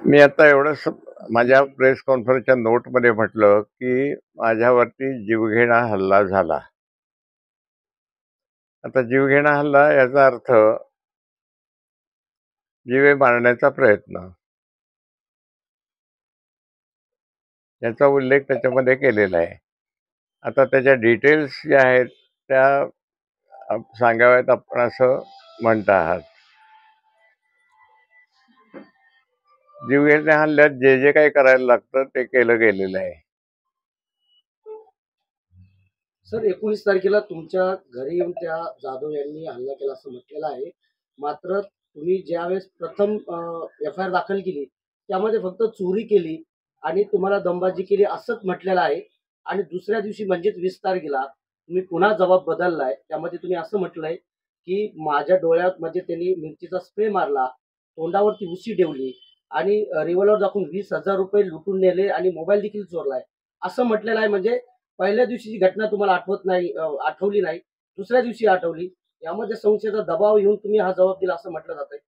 मी आता माझ्या प्रेस कॉन्फरन्सच्या नोटमध्ये म्हटलं की माझ्यावरती जीवघेणा हल्ला झाला. आता जीवघेणा हल्ला याचा अर्थ जीवे मारण्याचा प्रयत्न, याचा उल्लेख त्याच्यामध्ये केलेला आहे. आता त्याच्या डिटेल्स ज्या आहेत त्या सांगाव्यात आपण असं म्हणता आहात. जीवघेण्या हल्ल्यात जे जे काही करायला लागतं ते केलं गेलेलं आहे. सर 19 तारखेला तुमच्या घरी येऊन त्या जाधव यांनी हल्ला केला असं म्हटलेलं आहे. मात्र तुम्ही ज्यावेळेस प्रथम एफ-आय-आर दाखल केली त्यामध्ये फक्त चोरी केली आणि तुम्हाला दमबाजी केली असंच म्हटलेलं आहे. आणि दुसऱ्या दिवशी म्हणजेच 20 तारखेला तुम्ही पुन्हा जबाब बदललाय. त्यामध्ये तुम्ही असं म्हटलंय की माझ्या डोळ्यात म्हणजे त्यांनी मिरचीचा स्प्रे मारला, तोंडावरती उशी ठेवली आणि रिव्हॉल्वर दाखवून 20,000 रुपये लुटून नेले आणि मोबाईल देखील चोरलाय असं म्हटलेलं आहे. म्हणजे पहिल्या दिवशीची घटना तुम्हाला आठवत नाही, आठवली नाही, दुसऱ्या दिवशी आठवली. यामध्ये संशयाचा दबाव येऊन तुम्ही हा जबाब दिला असं म्हटलं जातंय.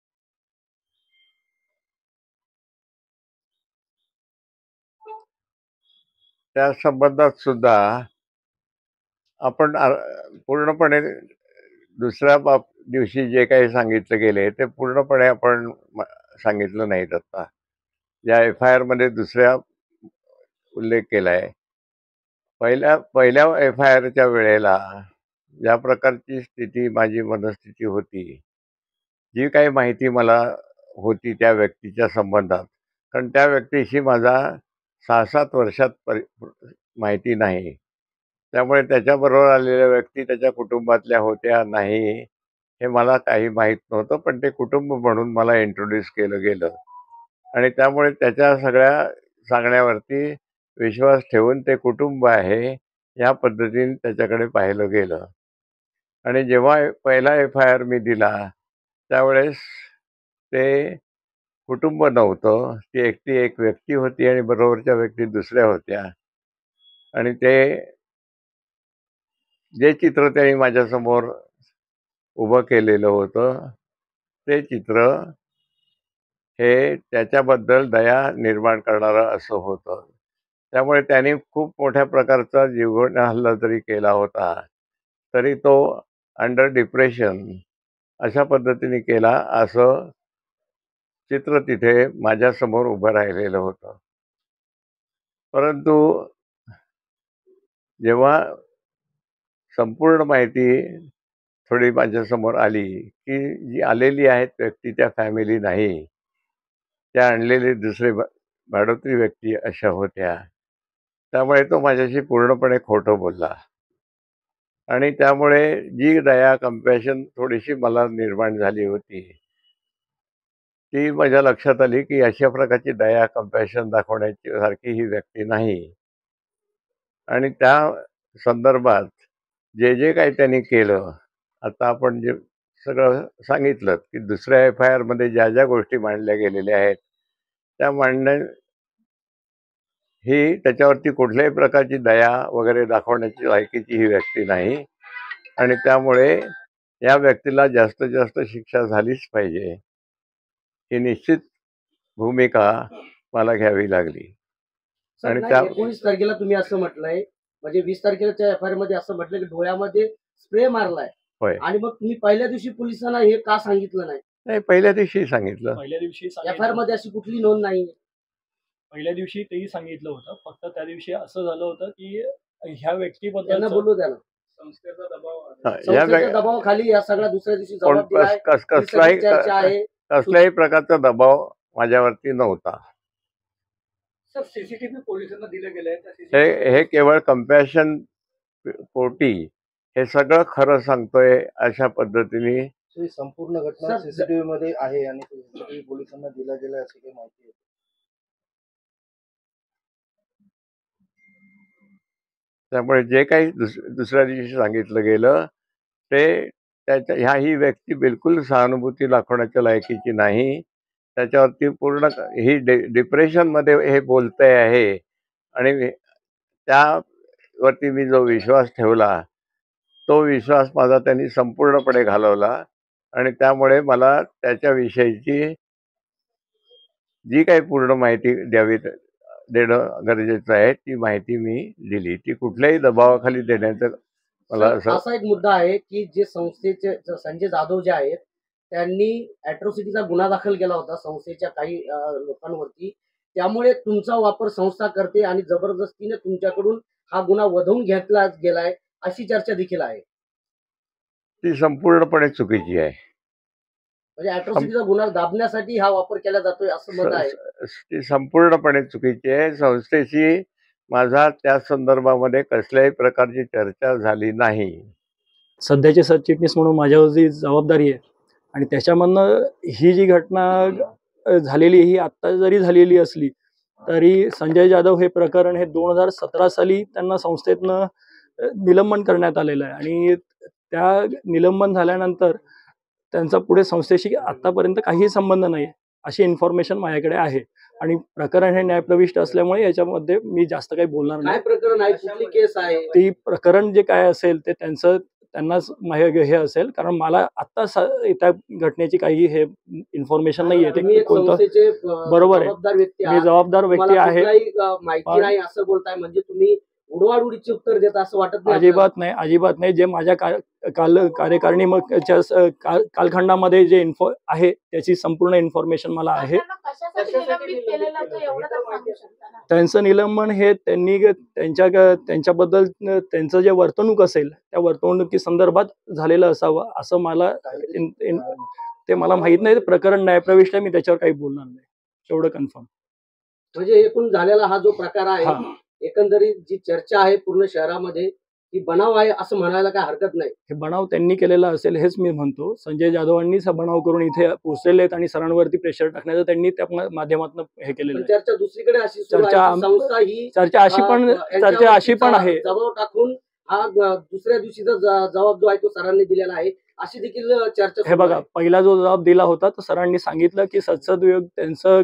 त्या संबंधात सुद्धा आपण पूर्णपणे दुसऱ्या दिवशी जे काही सांगितलं गेले ते पूर्णपणे आपण सांगितलं नाहीत. आता या एफ-आय-आर मध्ये दुसऱ्या उल्लेख केलाय. पहिल्या एफ-आय-आरच्या वेळेला ज्या प्रकारची स्थिती, माझी मनस्थिती होती, जी काही माहिती मला होती त्या व्यक्तीच्या संबंधात, कारण त्या व्यक्तीशी माझा 6-7 वर्षात माहिती नाही. त्यामुळे त्याच्याबरोबर आलेल्या व्यक्ती त्याच्या कुटुंबातल्या होत्या नाही हे मला काही माहीत नव्हतं. पण ते कुटुंब म्हणून मला इंट्रोड्यूस केलं गेलं आणि त्यामुळे त्याच्या सगळ्या सांगण्यावरती विश्वास ठेवून ते कुटुंब आहे या पद्धतीने त्याच्याकडे पाहिलं गेलं. आणि जेव्हा पहिला एफ-आय-आर मी दिला त्यावेळेस ते कुटुंब नव्हतं, ती एकटी एक व्यक्ती होती आणि बरोबरच्या व्यक्ती दुसऱ्या होत्या. आणि ते जे चित्र त्यांनी माझ्यासमोर उभं केलेलं होतं ते चित्र हे त्याच्याबद्दल दया निर्माण करणारं असं होतं. त्यामुळे त्यांनी खूप मोठ्या प्रकारचा जीवघेणा हल्ला जरी केला होता तरी तो अंडर डिप्रेशन अशा पद्धतीने केला असं चित्र तिथे माझ्यासमोर उभं राहिलेलं होतं. परंतु जेव्हा संपूर्ण माहिती थोडी माझ्यासमोर आली की जी आलेली आहेत व्यक्ती त्या फॅमिली नाही, त्या आणलेले दुसरे भाडोत्री व्यक्ती अशा होत्या. त्यामुळे तो माझ्याशी पूर्णपणे खोटं बोलला आणि त्यामुळे जी दया, कंपॅशन थोडीशी मला निर्माण झाली होती, ती माझ्या लक्षात आली की अशा प्रकारची दया, कंपॅशन दाखवण्याची सारखी ही व्यक्ती नाही. आणि त्या संदर्भात जे जे काही त्यांनी केलं, आता आपण जे सगळं सांगितलं की दुसऱ्या एफ-आय-आर मध्ये ज्या ज्या गोष्टी मांडल्या गेलेल्या आहेत त्या मांडण्या ही त्याच्यावरती कुठल्याही प्रकारची दया वगैरे दाखवण्याची लायकीची ही व्यक्ती नाही. आणि त्यामुळे या व्यक्तीला जास्तीत जास्त शिक्षा झालीच पाहिजे ही निश्चित भूमिका मला घ्यावी लागली. आणि त्या 19 तारखेला तुम्ही असं म्हटलंय, म्हणजे 20 तारखेच्या एफ-आय-आर मध्ये असं म्हटलं की डोळ्यामध्ये स्प्रे मारलाय. होय. आणि मग तुम्ही पहिल्या दिवशी पोलिसांना हे का सांगितलं नाही? नाही, पहिल्या दिवशी सांगितलं. पहिल्या दिवशी एफ-आय-आर मध्ये अशी कुठली नोंद नाही. पहिल्या दिवशी तेही सांगितलं होतं. फक्त त्या दिवशी असं झालं होतं की ह्या व्यक्तीबद्दल त्यांना बोलू द्या ना. संस्थेचा दबाव संस्थेच्या दबावाखाली या सगळ्या दुसऱ्या दिवशी जबाब दिलाय. कसल्याही प्रकारचा दबाव माझ्यावरती नव्हता. सर सीसीटीव्ही पोलिसांना दिलं गेलंय. हे केवळ कंपॅशन पोटी हे सगळं खरं सांगतोय अशा पद्धतीने संपूर्ण घटना सीसीटीव्ही मध्ये आहे आणि सीसीटीव्ही पोलिसांना दिला गेला अशी काही माहिती आहे. त्यामुळे जे काही दुसऱ्या दिवशी सांगितलं गेलं ते ह्या ही व्यक्ती बिलकुल सहानुभूती दाखवण्याच्या लायकीची नाही. त्याच्यावरती पूर्ण ही डिप्रेशन मध्ये हे बोलते आहे आणि त्यावरती मी जो विश्वास ठेवला तो विश्वास माझा त्यांनी संपूर्णपणे घालवला आणि त्यामुळे मला त्याच्याविषयीची जी काही पूर्ण माहिती देणं गरजेचं आहे ती माहिती मी दिली. ती कुठल्याही दबावाखाली देण्याचं मला सर, असं असा एक मुद्दा आहे की जे संस्थेचे संजय जाधव जे आहेत त्यांनी अॅट्रॉसिटीचा गुन्हा दाखल केला होता संस्थेच्या काही लोकांवरती. त्यामुळे तुमचा वापर संस्था करते आणि जबरदस्तीने तुमच्याकडून हा गुन्हा वधवून घेतला गेलाय अशी चर्चा देखील आहे. ती संपूर्णपणे चुकीची आहे. म्हणजे अॅट्रॉसिटीचा गुन्हा दाबण्यासाठी हा वापर केला जातोय असं मत आहे. ती संपूर्णपणे चुकीची आहे. संस्थेशी माझा त्या संदर्भामध्ये कसल्याही प्रकारची चर्चा झाली नाही. सध्याचे सरचिटणीस म्हणून माझ्यावरची जबाबदारी आहे आणि त्याच्यामधनं ही जी घटना झालेली ही आत्ता जरी झालेली असली तरी संजय जाधव हे प्रकरण हे 2017 साली त्यांना संस्थेतनं निलंबन करण्यात आलेलं आहे आणि त्या निलंबन झाल्यानंतर त्यांचा पुढे संस्थेशी आत्तापर्यंत काहीही संबंध नाही अशी इन्फॉर्मेशन माझ्याकडे आहे आणि प्रकरण हे न्यायप्रविष्ट असल्यामुळे याच्यामध्ये मी जास्त काही बोलणार काय नाही. प्रकरण आहे, कुठली केस आहे? ती प्रकरण जे काय असेल ते त्यांनाच हे असेल, कारण मला आत्ता त्या घटनेची काही हे इन्फॉर्मेशन नाहीये. तुम्ही ते एक कोणतं संस्थेचे बरोबर आहे. जबाबदार व्यक्ती मी आहात. जबाबदार व्यक्ती तुम्हाला आहे. कुठलाही माहिती पण- नाही असं बोलताय म्हणजे तुम्ही उडवाउडीची उत्तर देता असं वाटत नाही आपल्याला? अजिबात नाही. जे माझ्या कार्यकारिणी कालखंडामध्ये जे आहे त्याची संपूर्ण इन्फॉर्मेशन मला आहे. कशासाठी निलंबित केलेलं होतं एवढं तर सांगू शकता ना? त्यांचं निलंबन हे त्यांनी त्यांच्याबद्दल त्यांचं जे वर्तणूक असेल त्या वर्तणुकी संदर्भात झालेलं असावं असं मला ते मला माहित नाही. ते प्रकरण न्यायप्रविष्ट आहे, मी त्याच्यावर काही बोलणार नाही, एवढं कन्फर्म. म्हणजे एकूण झालेला हा जो प्रकार आहे हा. एकंदरीत जी चर्चा आहे पूर्ण शहरामध्ये ही बनाव आहे असं म्हणायला काय हरकत नाही. हे बनाव त्यांनी केलेला असेल हेच मी म्हणतो. संजय जाधवांनीच हा बनाव करून इथे पोहोचलेले आहेत आणि सरांवरती प्रेशर टाकण्याचं त्यांनी त्या माध्यमातून हे केलेलं पण आहे. चर्चा दुसरीकडे अशी सुरू आहे की संस्था ही चर्चा अशी पण आहे. दबाव टाकून हा दुसऱ्या दिवशीचा जबाब जो आहे तो सरांनी दिलेला आहे अशी देखील चर्चा हे सुरू बघा, आहे. पहिला जो जबाब दिला होता तर सरांनी सांगितलं की सत्सदवियोग त्यांचं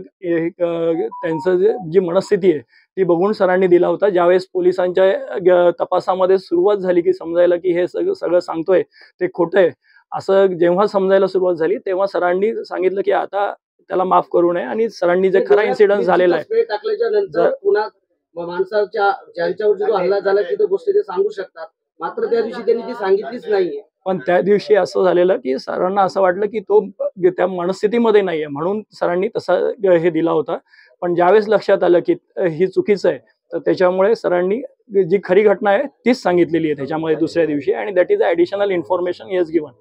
जी मनस्थिती आहे ती बघून सरांनी दिला होता. ज्यावेळेस पोलिसांच्या तपासामध्ये सुरुवात झाली की समजायला की हे सगळं सांगतोय ते खोटं आहे असं जेव्हा समजायला सुरुवात झाली तेव्हा सरांनी सांगितलं की आता त्याला माफ करू नये आणि सरांनी जे खरा इन्सिडेंट झालेला आहे स्प्रे टाकल्याच्या नंतर पुन्हा माणसाच्या ज्यांच्यावरती जो हल्ला झाला तिथे गोष्टी ते सांगू शकतात, मात्र त्या दिवशी त्यांनी ती सांगितलीच नाहीये. पण त्या दिवशी असं झालेलं की सरांना असं वाटलं की तो त्या मनस्थितीमध्ये नाहीये म्हणून सरांनी तसा हे दिला होता. पण ज्यावेळेस लक्षात आलं की ही चुकीचं आहे तर त्याच्यामुळे सरांनी जी खरी घटना आहे तीच सांगितलेली आहे त्याच्यामध्ये दुसऱ्या दिवशी आणि that is the additional information he has given.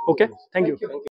Okay, thank you.